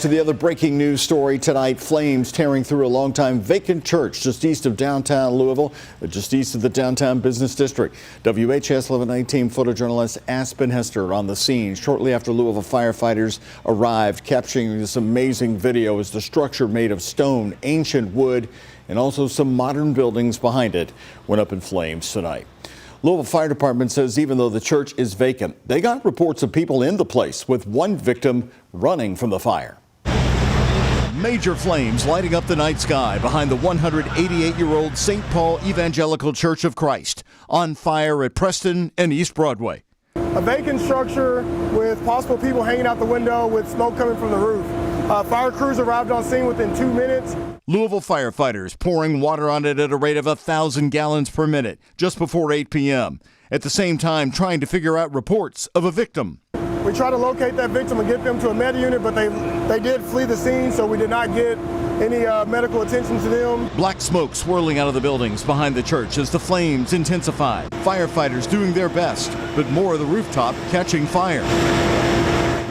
To the other breaking news story tonight, flames tearing through a longtime vacant church just east of downtown Louisville, just east of the downtown business district. WHS 1119 photojournalist Aspen Hester on the scene shortly after Louisville firefighters arrived, capturing this amazing video as the structure made of stone, ancient wood, and also some modern buildings behind it went up in flames tonight. Louisville Fire Department says even though the church is vacant, they got reports of people in the place, with one victim running from the fire. Major flames lighting up the night sky behind the 188-year-old St. Paul Evangelical Church of Christ, on fire at Preston and East Broadway. A vacant structure with possible people hanging out the window with smoke coming from the roof. Fire crews arrived on scene within 2 minutes. Louisville firefighters pouring water on it at a rate of 1,000 gallons per minute just before 8 p.m. At the same time, trying to figure out reports of a victim. We tried to locate that victim and get them to a med unit, but they did flee the scene, so we did not get any medical attention to them. Black smoke swirling out of the buildings behind the church as the flames intensify. Firefighters doing their best, but more of the rooftop catching fire.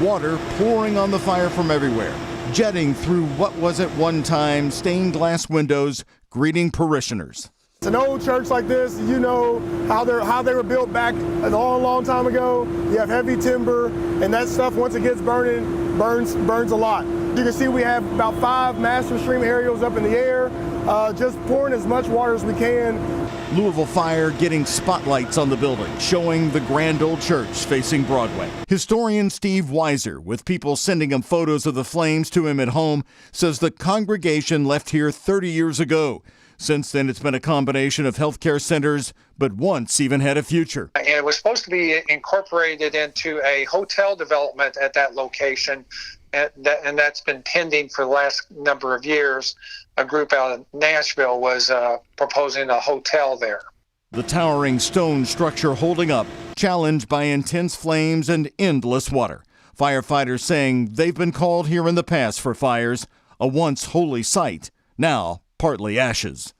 Water pouring on the fire from everywhere, jetting through what was at one time stained glass windows, greeting parishioners. It's an old church like this, you know how they were built back a long time ago. You have heavy timber, and that stuff, once it gets burning, burns a lot. You can see we have about 5 master stream aerials up in the air, just pouring as much water as we can. Louisville Fire getting spotlights on the building, showing the grand old church facing Broadway. Historian Steve Weiser, with people sending him photos of the flames to him at home, says the congregation left here 30 years ago. Since then, it's been a combination of healthcare centers, but once even had a future. And it was supposed to be incorporated into a hotel development at that location, and that's been pending for the last number of years. A group out of Nashville was proposing a hotel there. The towering stone structure holding up, challenged by intense flames and endless water. Firefighters saying they've been called here in the past for fires, a once holy site, now partly ashes.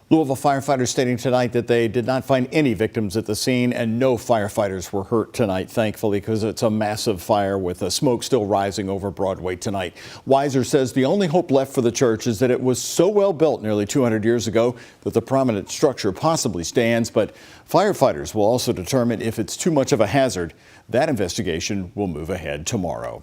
Louisville firefighters stating tonight that they did not find any victims at the scene and no firefighters were hurt tonight, thankfully, because it's a massive fire with the smoke still rising over Broadway tonight. Weiser says the only hope left for the church is that it was so well built nearly 200 years ago that the prominent structure possibly stands, but firefighters will also determine if it's too much of a hazard. That investigation will move ahead tomorrow.